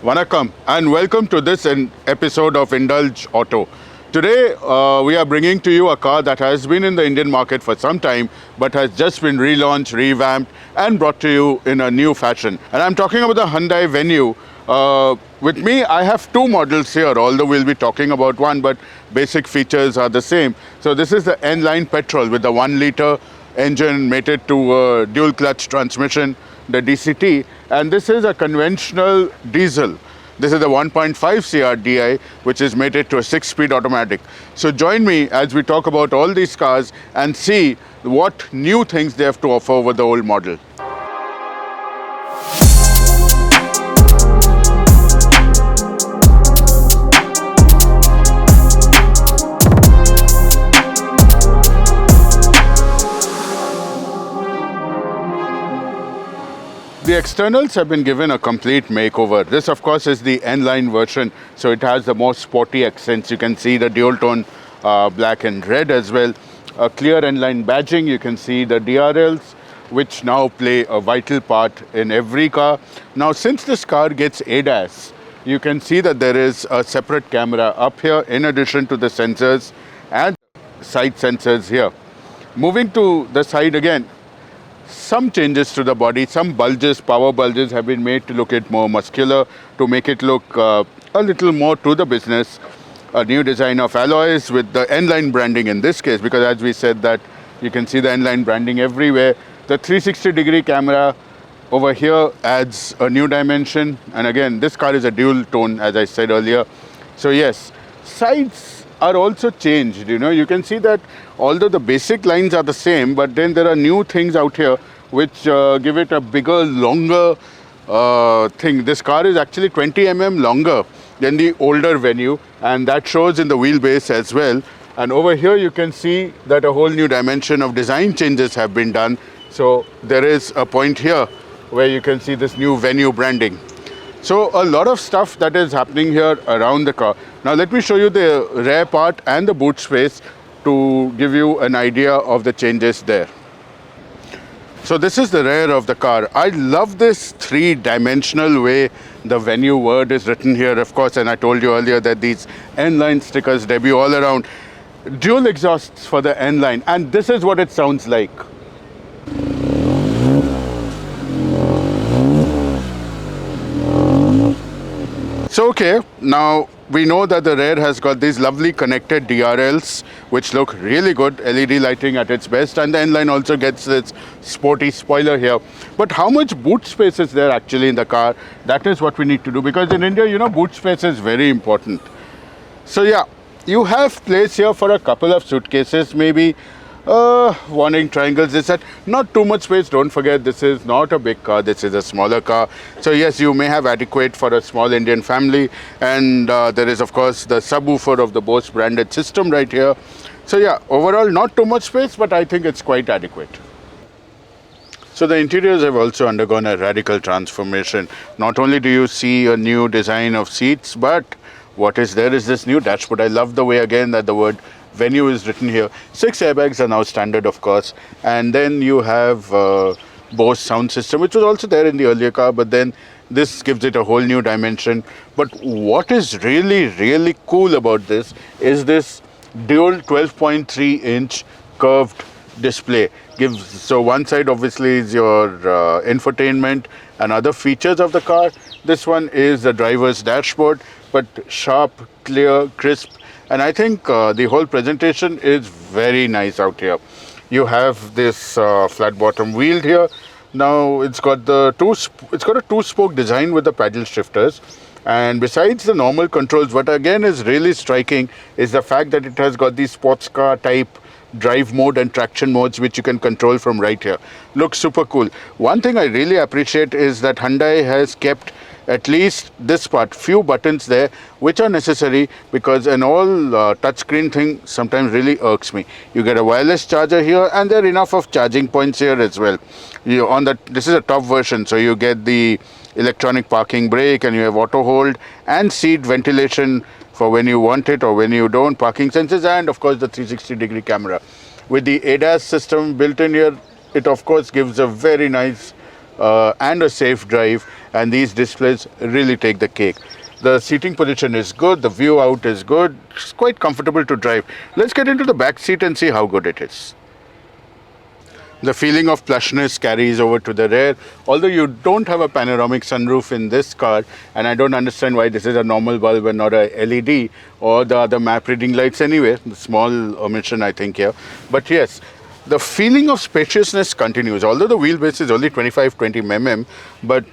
Vanakkam and welcome to this episode of Indulge Auto. Today we are bringing to you a car that has been in the Indian market for some time but has just been relaunched, revamped and brought to you in a new fashion. And I'm talking about the Hyundai Venue. With me I have two models here, although we'll be talking about one, but basic features are the same. So this is the N-line petrol with the 1 litre engine mated to a dual clutch transmission, the DCT, and this is a conventional diesel. This is the 1.5 CR which is mated to a 6-speed automatic. So join me as we talk about all these cars and see what new things they have to offer over the old model. The externals have been given a complete makeover. This of course is the N-line version, so it has the more sporty accents. You can see the dual tone black and red as well. A clear N-line badging. You can see the DRLs, which now play a vital part in every car. Now since this car gets ADAS, you can see that there is a separate camera up here in addition to the sensors and side sensors here. Moving to the side again, some changes to the body, some bulges, power bulges have been made to look it more muscular, to make it look a little more to the business. A new design of alloys with the N-line branding in this case, because as we said that you can see the N-line branding everywhere. The 360-degree camera over here adds a new dimension, and again this car is a dual tone as I said earlier. So yes, sides are also changed. You can see that although the basic lines are the same, but then there are new things out here which give it a bigger, longer thing. This car is actually 20 mm longer than the older Venue, and that shows in the wheelbase as well. And over here you can see that a whole new dimension of design changes have been done. So there is a point here where you can see this new Venue branding. So a lot of stuff that is happening here around the car. Now let me show you the rear part and the boot space to give you an idea of the changes there. So this is the rear of the car. I love this three-dimensional way the Venue word is written here, of course, and I told you earlier that these N-line stickers debut all around. Dual exhausts for the N-line, and this is what it sounds like. So okay, now we know that the rear has got these lovely connected DRLs which look really good, LED lighting at its best, and the N-line also gets its sporty spoiler here. But how much boot space is there actually in the car? That is what we need to do, because in India, boot space is very important. So yeah, you have place here for a couple of suitcases, maybe warning triangles. This set not too much space. Don't forget, this is not a big car, this is a smaller car. So yes, you may have adequate for a small Indian family, and there is of course the subwoofer of the Bose branded system right here. So yeah, overall not too much space, but I think it's quite adequate. So the interiors have also undergone a radical transformation. Not only do you see a new design of seats, but what is there is this new dashboard. I love the way again that the word Venue is written here. 6 airbags are now standard, of course, and then you have Bose sound system, which was also there in the earlier car, but then this gives it a whole new dimension. But what is really cool about this is this dual 12.3-inch curved display. So one side obviously is your infotainment and other features of the car. This one is the driver's dashboard, but sharp, clear, crisp. And I think the whole presentation is very nice out here. You have this flat bottom wheel here. Now it's got a two-spoke design with the paddle shifters. And besides the normal controls, what again is really striking is the fact that it has got these sports car type drive mode and traction modes which you can control from right here. Looks super cool. One thing I really appreciate is that Hyundai has kept at least this part, few buttons there which are necessary, because an all touchscreen thing sometimes really irks me. You get a wireless charger here, and there are enough of charging points here as well. This is a top version, so you get the electronic parking brake, and you have auto hold and seat ventilation for when you want it or when you don't, parking sensors, and of course the 360-degree camera. With the ADAS system built in here, it of course gives a very nice and a safe drive, and these displays really take the cake. The seating position is good, the view out is good, it's quite comfortable to drive. Let's get into the back seat and see how good it is. The feeling of plushness carries over to the rear, although you don't have a panoramic sunroof in this car, and I don't understand why this is a normal bulb and not a LED or the other map reading lights anyway. Small omission I think here. But yes, the feeling of spaciousness continues, although the wheelbase is only 25-20 mm, but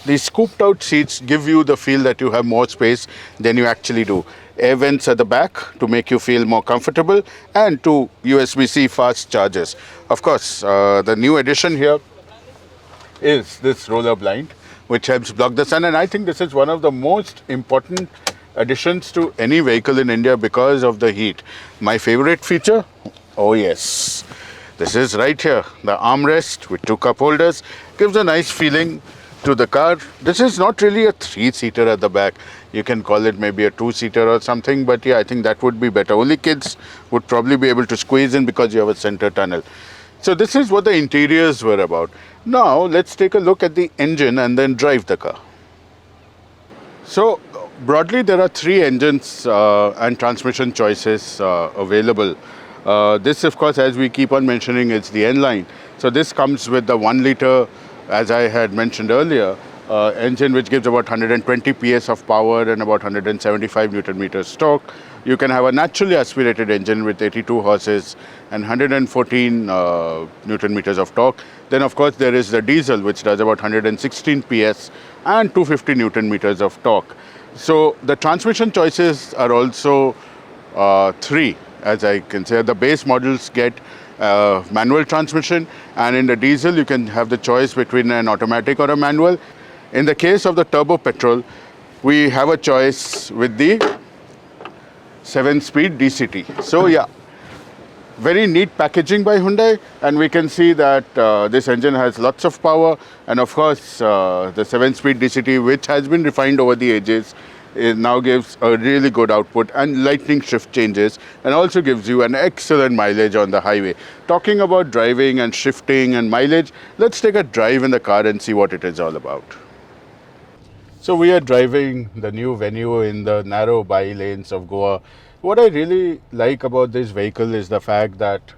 the scooped out seats give you the feel that you have more space than you actually do. Air vents at the back to make you feel more comfortable, and two USB-C fast chargers. Of course, the new addition here is this roller blind, which helps block the sun, and I think this is one of the most important additions to any vehicle in India because of the heat. My favorite feature? Oh yes, this is right here. The armrest with two cup holders gives a nice feeling to the car. This is not really a three-seater at the back. You can call it maybe a two-seater or something, but yeah, I think that would be better. Only kids would probably be able to squeeze in because you have a center tunnel. So this is what the interiors were about. Now let's take a look at the engine and then drive the car. So broadly there are three engines and transmission choices available. This of course, as we keep on mentioning, is the N-line. So this comes with the 1 liter, as I had mentioned earlier, engine which gives about 120 PS of power and about 175 Newton meters torque. You can have a naturally aspirated engine with 82 horses and 114 Newton meters of torque. Then of course there is the diesel, which does about 116 PS and 250 Newton meters of torque. So the transmission choices are also three, as I can say. The base models get manual transmission, and in the diesel you can have the choice between an automatic or a manual. In the case of the turbo petrol, we have a choice with the 7-speed DCT. So yeah, very neat packaging by Hyundai, and we can see that this engine has lots of power, and of course the 7-speed DCT, which has been refined over the ages, it now gives a really good output and lightning shift changes, and also gives you an excellent mileage on the highway. Talking about driving and shifting and mileage, let's take a drive in the car and see what it is all about. So we are driving the new Venue in the narrow by lanes of Goa. What I really like about this vehicle is the fact that,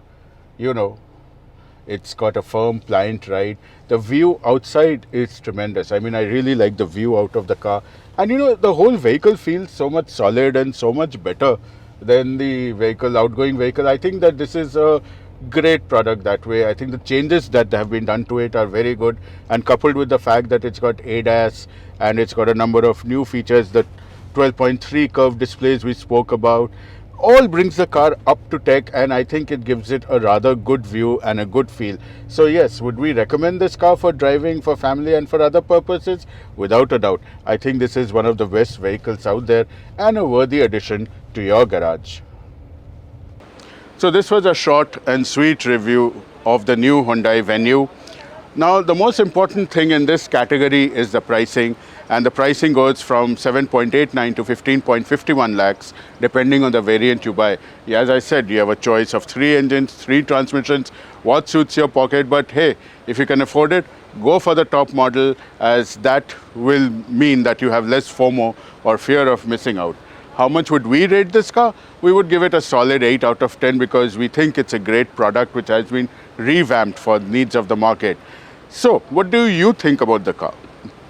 you know, it's got a firm, pliant ride. The view outside is tremendous. I mean, I really like the view out of the car. And you know, the whole vehicle feels so much solid and so much better than the outgoing vehicle. I think that this is a great product that way. I think the changes that have been done to it are very good, and coupled with the fact that it's got ADAS and it's got a number of new features, the 12.3 curved displays we spoke about, all brings the car up to tech, and I think it gives it a rather good view and a good feel. So yes, would we recommend this car for driving, for family and for other purposes? Without a doubt. I think this is one of the best vehicles out there and a worthy addition to your garage. So this was a short and sweet review of the new Hyundai Venue. Now the most important thing in this category is the pricing, and the pricing goes from 7.89 to 15.51 lakhs depending on the variant you buy. Yeah, as I said, you have a choice of 3 engines, 3 transmissions, what suits your pocket, but hey, if you can afford it, go for the top model, as that will mean that you have less FOMO or fear of missing out. How much would we rate this car? We would give it a solid 8 out of 10 because we think it's a great product which has been revamped for needs of the market. So, what do you think about the car?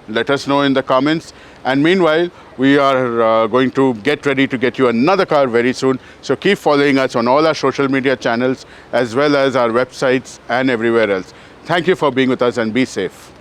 Let us know in the comments, and meanwhile, we are going to get ready to get you another car very soon. So keep following us on all our social media channels as well as our websites and everywhere else. Thank you for being with us, and be safe.